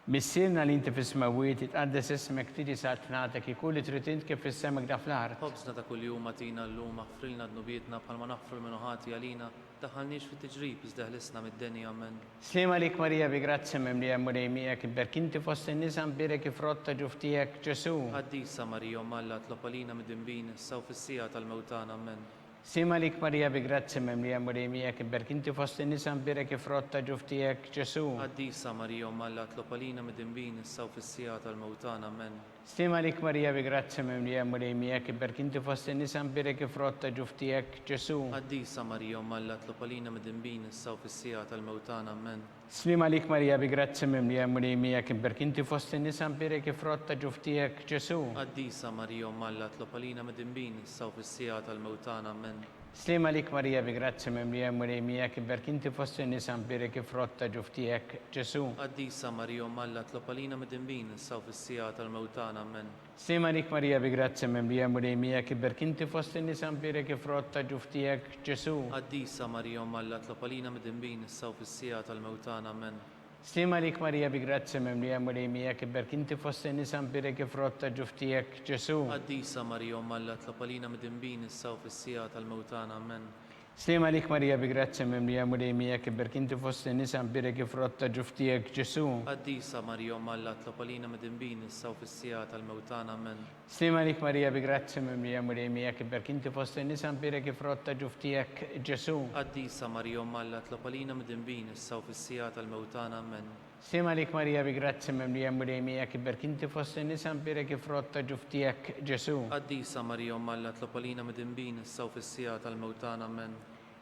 Missirna li inti fis-smawiet jitqaddes ismek tiġi saltnatek ikun li trid int kif fis-semek da fl-art.
Ħobżna ta' kuljum għatina llum aħfrilna d-nobietna bħalma naħfru minn ħati għalina taħalniex fit-tiġrib iżda ħlisna mid-denja. Amen.
Slima lik Marija bi grazzi mimlija mulejmija kibberk inti fost in-nisa mberek frott ta' ġuftijak Ġesu.
Qaddisa Marija Umma Alla tlopalina mid-dinbin issa u fis-sija tal-mewtana. Amen.
Slima lik Marija bi grazzi mimlija mulejmija kibberk inti fost in-nisa mberek frott ta' ġuftijak Ġesu.
Qaddisa Marija Umma Alla tlopalina mid-dinbin issa u fis-sija tal-mewtana. Amen.
Slima lik Marija bi grazzi mimlija mulejmija kibberk inti fost in-nisa mberek frott ta' ġuftijak Ġesu.
Qaddisa Marija Umma Alla tlopalina mid-dinbin issa u fis-sija tal-mewtana. Amen.
Slima lik Marija bi grazzi mimlija mulejmija kibberk inti fost in-nisa mberek frott ta' ġuftijak Ġesu.
Qaddisa Marija Umma Alla tlopalina mid-dinbin issa u fis-sija tal-mewtana. Amen.
Slima lik Marija bi grazzi mimlija murejmija kiberk inti fost in-nisa mbirek frott ta' ġuftijek Ġesu.
Qaddisa Marija Alla tlob għalina mid-dinbin issa u fis-sija tal-mewtana amen.
Slima lik Marija bi grazzi mimlija murejmija kiberk inti fost in-nisa mbirek frott ta' ġuftijek Ġesu.
Qaddisa Marija Alla tlob għalina mid-dinbin issa u fis-sija tal-mewtana amen.
Slima lik Marija bi grazzi mimlija murejmija kiberk inti fost in-nisa mbirek frott ta' ġuftijek Ġesu.
Qaddisa Marija Alla tlob għalina mid-dinbin issa u fis-sija tal-mewtana amen.
Slima lik Marija bi grazzi mimlija murejmija kiberk inti fost in-nisa mbirek frott ta' ġuftijek Ġesu.
Qaddisa Marija Alla tlob għalina mid-dinbin issa u fis-sija tal-mewtana amen.
Slima lik Marija bi grazzi mimlija murejmija kiberk inti fost in-nisa mbirek frott ta' ġuftijek Ġesu.
Qaddisa Marija Alla tlob għalina mid-dinbin issa u fis-sija tal-mewtana amen.
Slima lik Marija bi grazzi mimlija murejmija kiberk inti fost in-nisa mbirek frott ta' ġuftijek Ġesu.
Qaddisa Marija Alla tlob għalina mid-dinbin issa u fis-sija tal-mewtana amen.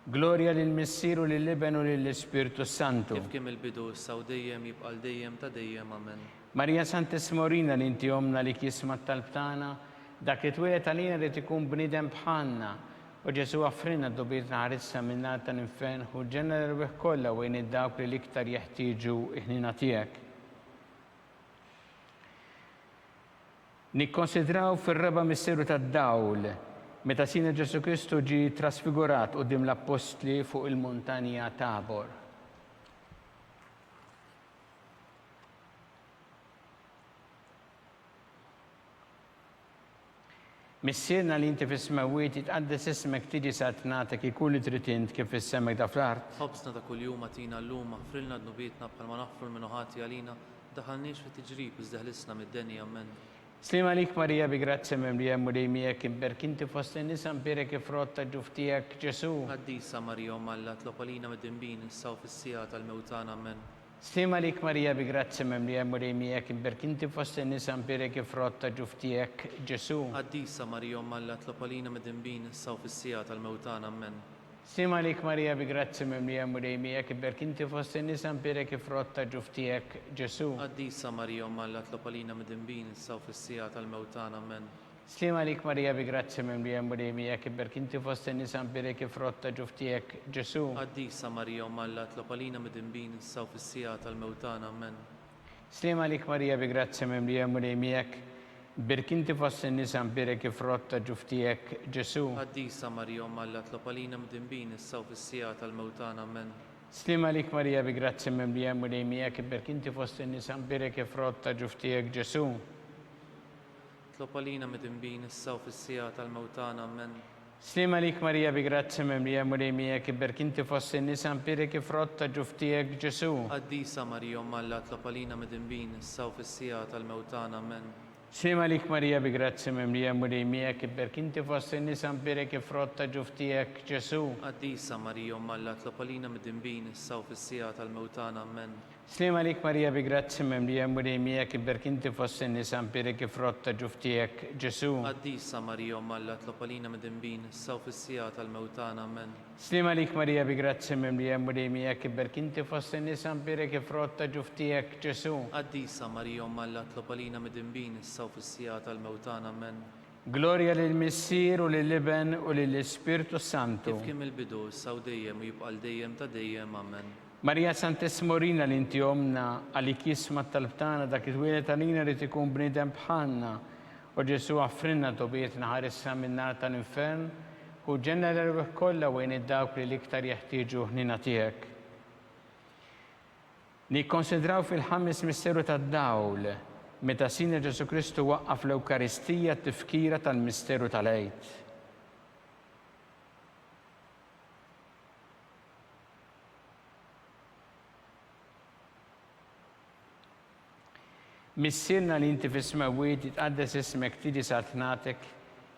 Gloria lill-Missier u lill-Iben u lill-Ispiritu Santu.
Kif kien il-bidu issa u dejjem jibqal dejjem ta' dejjem amen.
Marija Santissima li inti omna li kisma tal-btana, dak li twilet għalina li tikun bnidem bħalna. U Ġesu għafrinna d-dobiet naħarissa minna tal-infern u ġenna l-rbeħ kolla u għin id-dawk li liktar jeħtieġu iħnina tijek. Nikkonsidraw fil-raba misteru tad-dawl, meta sina Ġesu Kristu ġi trasfigurat u dim l-appostli fuq il-montanja Tabor. Missierna li inti fis-smawiet jitqaddes ismek tiġi satnatek ikun li tritint kif fis-semek da fl-art.
Ħobsna ta' kuljum għatina l-lum ħfrilna d-nubietna bħalma naħfru l-minuħati għalina daħalniex fi tiġrib iżdeħlisna mid-denja amen.
Slima lik Marija bi grazzi mimlija murejmija kimberk inti fost in-nisa mbirek frott ta' ġuftijek Ġesu.
Qaddisa Marija Alla tlob għalina mid-dinbin issa u fis-sija tal-mewtana amen.
Slima lik Marija bi grazzi mimlija murejmija kimberk inti fost in-nisa mbirek frott ta' ġuftijek Ġesu.
Qaddisa Marija Alla tlob għalina mid-dinbin issa u fis-sija tal-mewtana amen.
Slima lik Marija bi grazzi mimlija murejmija kimberk inti fost in-nisa mbirek frott ta' ġuftijek Ġesu.
Qaddisa Marija Alla tlob għalina mid-dinbin issa u fis-sija tal-mewtana amen.
Slima lik Marija bi grazzi mimlija murejmija kimberk inti fost in-nisa mbirek frott ta' ġuftijek Ġesu.
Qaddisa Marija Alla tlob għalina mid-dinbin issa u fis-sija tal-mewtana amen.
Slima lik Marija bi grazzi mimlija murejmija birk inti fost in-nisa mbirek frott ta' ġuftijek Ġesu.
Qaddisa Marija Alla tlob għalina mid-dinbin issa u fis-sija tal-mewtana amen.
Slima lik Marija bi grazzi mimlija murejmija birk inti fost in-nisa mbirek frott ta' ġuftijek Ġesu.
Tlob għalina mid-dinbin issa u fis-sija tal-mewtana amen.
Slima lik Marija bi grazzi mimlija murejmija birk inti fost in-nisa mbirek frott ta' ġuftijek Ġesu.
Qaddisa Marija Alla tlob għalina mid-dinbin issa u fis-sija tal-mewtana amen.
Slima lik Marija bi grazzi mimlija murejmija birk inti fost in-nisa mbirek frott ta' ġuftijek Ġesu.
Qaddisa Marija Alla tlob għalina mid-dinbin issa u fis-sija tal-mewtana amen.
Slima lik Marija bi grazzi mimlija murejmija birk inti fost in-nisa mbirek frott ta' ġuftijek Ġesu.
Qaddisa Marija Alla tlob għalina mid-dinbin issa u fis-sija tal-mewtana amen.
Slima lik Marija bi grazzi mimlija murejmija birk inti fost in-nisa mbirek frott ta' ġuftijek Ġesu.
Qaddisa Marija Alla tlob għalina mid-dinbin issa u fis-sija tal-mewtana amen.
Gloria lill-Missier u lill-Iben u lill-Ispiritu Santu.
Kif kien il-bidu issa u dejjem u jibqal dejjem ta' dejjem amen.
Marija Santissima li inti omna għalik jisma tal-btana dak it-twilet għalina li tikun bnidem bħalna u Ġesu għafrinna dobiet naħarissa minnar tal-infern u ġenna l-rbeħ kolla u għin id-dawk li liktar jeħtieġu ħnina tijek. Nikkonsidraw fil-ħames misteru tad-dawl meta sina Ġesu Kristu waqqaf l-Ewkaristija t-tifkira tal-misteru tal-Għid. Missierna li inti fis-smawiet jitqaddes ismek tiġi satnatek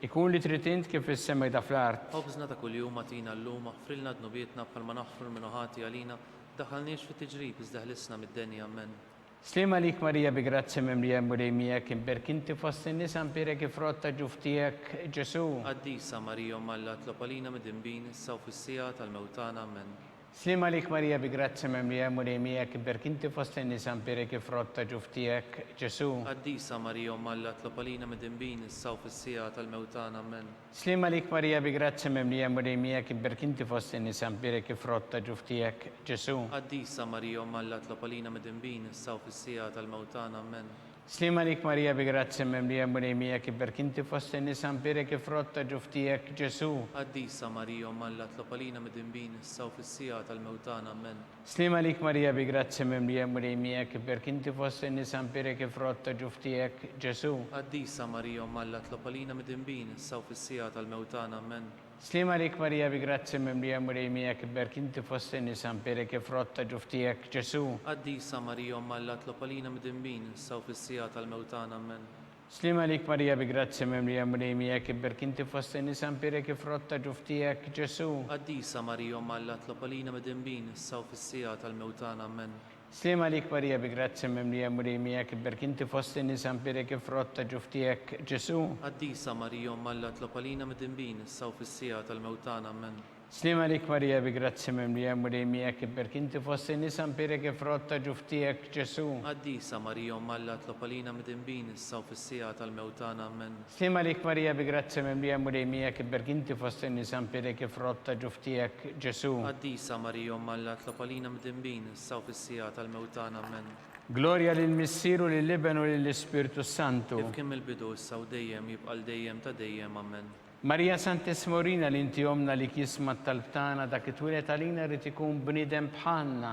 ikun li tritint kif fis-semek da fl-art.
Ħobżna ta' kuljum għatina l-lum ħfrilna d-nubietna bħalma naħfru l-minuħati għalina daħalniex fi tiġrib iżdeħlisna mid-denja amen.
Slima lik Marija bi grazzi mimlija murejmija birk inti fost in-nisa mbirek frott ta' ġuftijek Ġesu.
Qaddisa Marija Alla tlob għalina mid-dinbin issa u fis-sija tal-mewtana amen.
Slima lik Marija bi grazzi memlija mulejmija kibberk inti fost in-nisa mpirek ifrotta ġuftijek Ġesu.
Qaddisa Marija Umma Alla tlopalina mid-dinbin issa u fis-sija tal-mewtana amen.
Slima lik Marija bi grazzi memlija mulejmija kibberk inti fost in-nisa mpirek ifrotta ġuftijek Ġesu.
Qaddisa Marija Umma Alla tlopalina mid-dinbin issa u fis-sija tal-mewtana amen.
Slima lik Marija bi grazzi memlija mulejmija kibberk inti fost in-nisa mpirek ifrotta ġuftijek Ġesu.
Qaddisa Marija Umma Alla tlopalina mid-dinbin issa u fis-sija tal-mewtana amen.
Slima lik Marija bi grazzi memlija mulejmija kibberk inti fost in-nisa mpirek ifrotta ġuftijek Ġesu.
Qaddisa Marija Umma Alla tlopalina mid-dinbin issa u fis-sija tal-mewtana amen.
Slima lik Marija bi grazzi memlija mulejmija kibberk inti fost in-nisa mpirek ifrotta ġuftijek Ġesu.
Qaddisa Marija Umma Alla tlopalina mid-dinbin issa u fis-sija tal-mewtana amen.
Slima lik Marija bi grazzi memlija mulejmija kibberk inti fost in-nisa mpirek ifrotta ġuftijek Ġesu.
Qaddisa Marija Umma Alla tlopalina mid-dinbin issa u fis-sija tal-mewtana amen.
Slima lik Marija bi grazzi memlija mulejmija kibberk inti fost in-nisa mpirek ifrotta ġuftijek Ġesu.
Qaddisa Marija Umma Alla tlopalina mid-dinbin issa u fis-sija tal-mewtana amen.
Slima lik Marija bi grazzi memlija mulejmija kibberk inti fost in-nisa mpirek ifrotta ġuftijek Ġesu.
Qaddisa Marija Umma Alla tlopalina mid-dinbin issa u fis-sija tal-mewtana amen.
Slima lik Marija bi grazzi memlija mulejmija kibberk inti fost in-nisa mpirek ifrotta ġuftijek Ġesu.
Qaddisa Marija Umma Alla tlopalina mid-dinbin issa u fis-sija tal-mewtana amen.
Gloria lill-Missieru lill-Iben u lill-Ispirtu Santu.
Kif kien mill-bidu issa u dejjem jibqa' dejjem ta' dejjem amen.
Marija Santissimo-Rina li inti jomna li kisma tal-btana dak it-twilet għalina rrid ikun bniedem bħalna.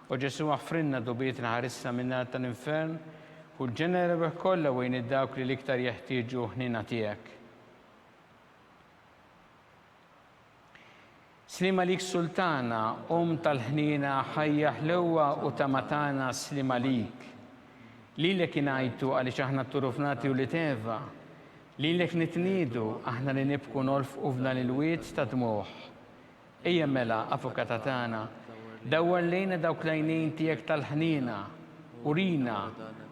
U Ġesu għaffrinna dubietna ħarissa minna tal-infern u l-ġenera beħ kollha wejn id-dawk li l-iktar jeħtieġu ħnina tiegħek. Slima lik Sultana, tal-ħnina ħajja ħlewwa u tamatana slima lik. Lilek ingħajtu għaliex aħna turufnati u li teva. Lilek nitnidu aħna li nibku nolfqu f'dan il-wiet ta' dmuħ. Ejja mela, Avukata tagħna, dawwar lejna dawk l-għajnejn tiegħek tal-ħnina, urina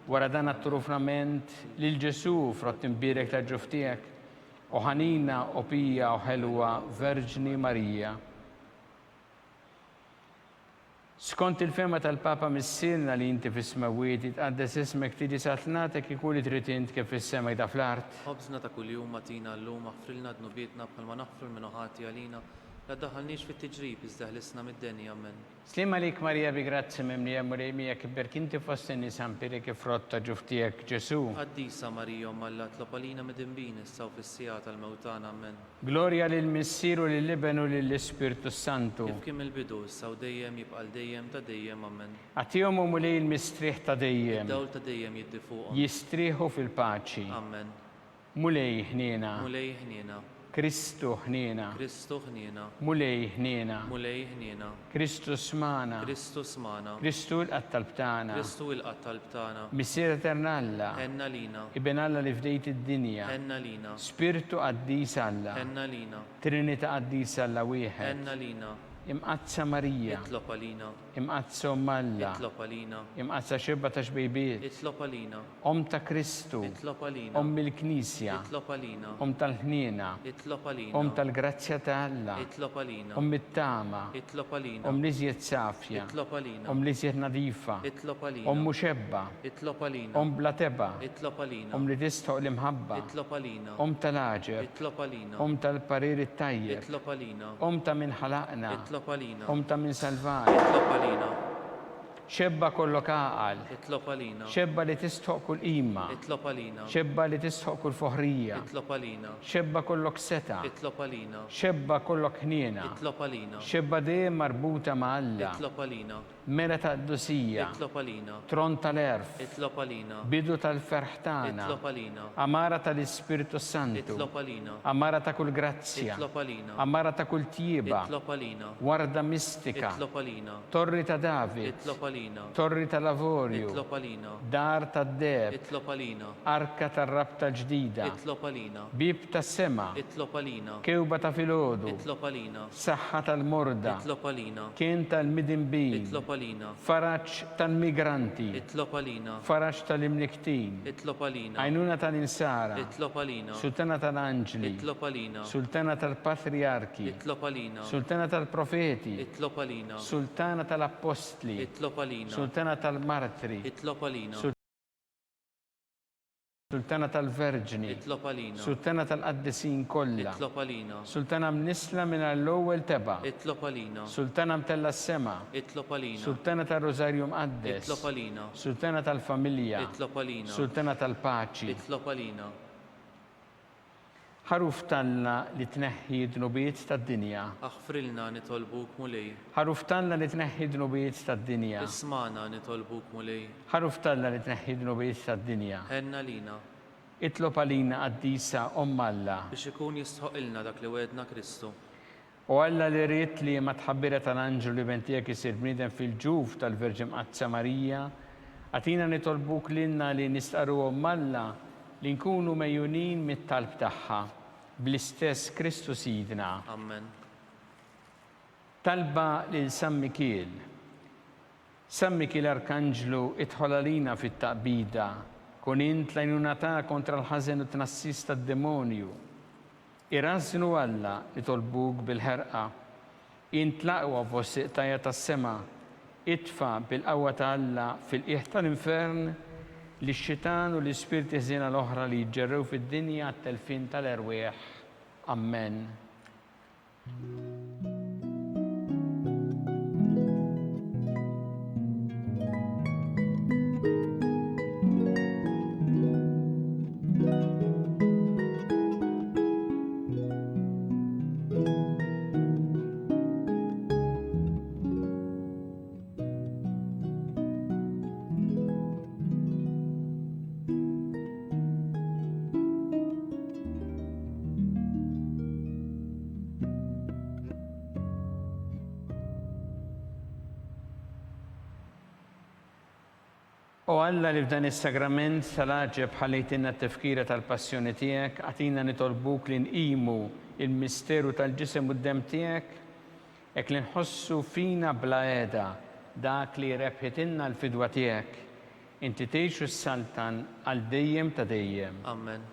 wara dan at-turufnament lil Ġesu frott imbierek tal-ġuf tiegħek, u ħanina u pija u ħelwa Verġni Marija. Skont il-fema tal-Papa missirna li inti fis-smawiet itqaddes ismek tiġi satnatek ikun li trid int kif fis-sema jda fl-art.
Ħobżna ta' kuljum matina llum aħfrilna dnubietna bħalma naħfru l-minuħati għalina la daħalniex fit-tiġrib iżda ħlisna mid-denja amen.
Slima lik Marija bi grazzi memlija mulejmija kibberk inti fost in-nisa mpirek ifrotta ġuftijek Ġesu.
Qaddisa Marija Umma Alla tlopalina mid-dinbin issa u fis-sija tal-mewtana amen.
Gloria lill-Missieru lill-Iben u lill-Ispirtu Santu.
Kif kien mill-bidu issa u dejjem jibqa' dejjem ta' dejjem amen.
Għatihom u mulej il-mistrieħ ta' dejjem.
Dawl ta' dejjem jiddi fuqhom.
Jistrieħu fil-paċi.
Amen.
Mulej ħniena.
Mulej ħniena.
Kristu ħniena.
Kristu ħniena.
Mulej ħniena.
Mulej ħniena.
Kristu smana.
Kristu smana.
Kristu l-qattalbtana.
Kristu il-qattal btana.
Missiera Eternalla.
Henna lina.
Iben Alla li fdejt id-dinja.
Henna lina.
Spiritu qaddis Alla.
Henna lina.
Trinita qaddis Alla wieħed.
Henna lina.
Imqazza Marija.
Itlob għalina.
Imqazza Alla.
Itlob għalina.
Imqazza xibba ta' xbejbiet.
Itlob għalina.
Ta' Kristu.
Itlob għalina.
Il-Knisja.
Itlob għalina.
Tal-ħniena.
Itlob għalina.
Tal-grazzja ta' Alla.
Itlob għalina.
It-tama.
Itlob għalina.
Liżjed safja.
Itlob għalina.
Liżjed nadifa.
Itlob għalina.
Muxebba.
Itlob għalina.
Bla teba.
Itlob għalina.
Li tistħoq l-imħabba.
Itlob għalina.
Tal-aġeb.
Itlob għalina.
Tal-parir it-tajjeb.
Itlob għalina.
Ta' min ħalaqna.
Itlob għalina.
Ta' min salvana.
Itlob għalina.
Xebba kollok għaqal.
Itlob għalina.
Xebba li tistħoq kull qima.
Itlob għalina.
Xebba li tistħoq kull foħrija.
Itlob għalina.
Xebba kollok seta.
Itlob għalina.
Xebba kollok ħniena.
Itlob għalina.
Xebba dejjem marbuta ma' Alla.
Itlob għalina.
Mela ta' d-dusija.
Itlob għalina.
Tron tal-erf.
Itlob għalina.
Bidu tal-ferħtana.
Itlob għalina.
Amara tal-Ispiritu Santu.
Itlob għalina.
Amara ta' kull grazzja.
Itlob għalina.
Amara ta' kull tjieba.
Itlob għalina.
Warda mistika.
Itlob għalina.
Torri ta' David.
Itlob għalina.
Torri ta' lavorju.
Itlob għalina.
Dar ta' deb.
Itlob għalina.
Arka ta' rabta ġdida.
Itlob għalina.
Bib ta' sema.
Itlob għalina.
Kewba ta' filodu.
Itlob għalina.
Saħħa tal-morda.
Itlob għalina.
Kien tal-midinbin.
Itlob itlob għalina,
faraġġ tal-migranti,
itlob għalina,
faraġġ tal-imniktin,
itlob għalina,
għajnuna tal-insara,
itlob għalina,
sultana tal-anġli,
itlob għalina,
sultana tal-patriarki,
itlob għalina,
sultana tal-profeti,
itlob għalina,
sultana tal-apostli,
itlob għalina,
sultana tal-martri,
itlob għalina,
sultana tal-verġni,
itlob għalina,
sultana tal-qaddisin kollha,
itlob għalina,
sultana mnisla minn l-ewwel teba,
itlob għalina,
sultana mtella s-sema,
itlob għalina,
sultana tal-Rożarju Mqaddes,
itlob għalina,
sultana tal-familja,
itlob għalina,
sultana tal-paċi,
itlob għalina,
ħaruf talla li tneħħi dnubiet tad-dinja,
aħfrilna nitolbuk mulej,
ħaruf talla li tneħħi dnubiet tad-dinja,
ismana nitolbuk mulej,
ħaruf talla li tneħħi dnubiet tad-dinja,
ħenna lina,
itlob għalina qaddisa Alla.
biex ikun jistħoqilna dak li wedna Kristu.
U Alla li rrit li ma tħabbira tal-anġlu li bentijak jisir bniedem fil-ġuf tal-Verġim Qazza Marija, għatina nitolbuk lilna li nistqaru Alla li nkunu mejjunin mit-talb tagħha bl-istess Kristu Sidna.
Amen.
Talba lil San Mikiel. San Mikiel Arkanġlu idħol għalina fit-taqbida, kun int lajnuna ta' kontra l-ħażen u tnassis tad-demonju. Irrażnu Alla li tolbuk bil-ħerqa. Int laqwa f'ossiqtajja tas-sema, itfa bil-qawwa ta' Alla fil-qiegħ tal-infern li x-xitan u l-ispirti ħżiena l-oħra li jġerrew fid-dinja għat-telfin tal-erwieħ. Amen. U Alla li f'dan is-sagrament tal-aġeb ħallejtinna t-tifkira tal-passjoni tiegħek, għatina nitolbuk li nqimu il-misteru tal-ġisem u d-dem tiegħek, hekk li nħossu fina bla qiegħda dak li rebħitilna l-fidwa tiegħek. Inti tgħixu s-saltan għal dejjem ta' dejjem.
Amen.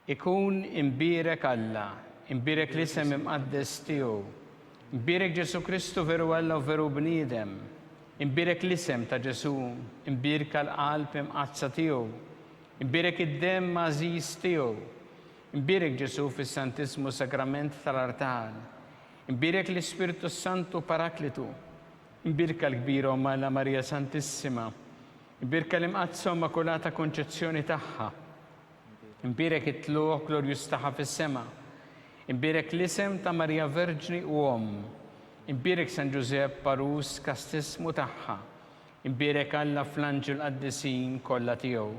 Ikun imbirek Alla, imbirek l-isem imqaddes tiegħu, imbirek Ġesu Kristu veru Alla u veru bniedem, imbirek l-isem ta' Ġesu, imbirek l-qalb imqazza tiegħu, imbirek id-dem mażiż tiegħu, imbirek Ġesu fis-Santismu Sakrament tal-Artal, imbirek l-Ispiritu Santu Paraklitu, imbirek l-kbira Omma Marija Santissima, imbirek l-imqazza Immakulata Konċezzjoni tagħha, imbirek it-tluq glorjus tagħha fis-sema, imbirek l-isem ta' Marija Verġni u imbirek San Ġusepp Parus kastismu tagħha, imbirek Alla fl-anġel qaddisin kollha tiegħu.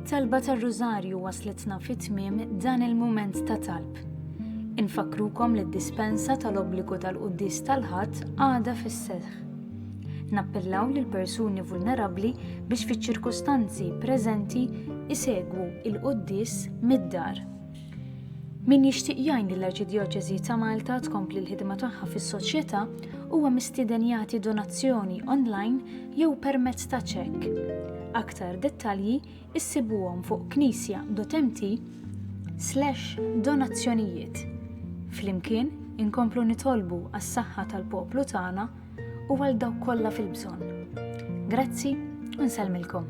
It-talba tar-Rużarju waslitna fit-tmiem dan il-mument ta' talb. Infakrukom li d-dispensa tal-obbligu tal-qudies tal-ħadd għadha fis-seħħ. Nappellaw lil persuni vulnerabbli biex fiċ-ċirkustanzi preżenti isegwu il-qudies mid-dar. Min jixtieq jgħin li l-Arċidjoċeżi ta' Malta tkompli l-ħidma tagħha fis-soċjetà huwa mistieden jagħti donazzjoni online jew permezz ta' ċekk. Aktar dettalji issibuhom fuq knisja.mt/donazzjonijiet. Flimkien inkomplu nitolbu għas-saħħa tal-poplu tagħna u għal dawk kollha fil-bżonn. Grazzi u nsellmilkom.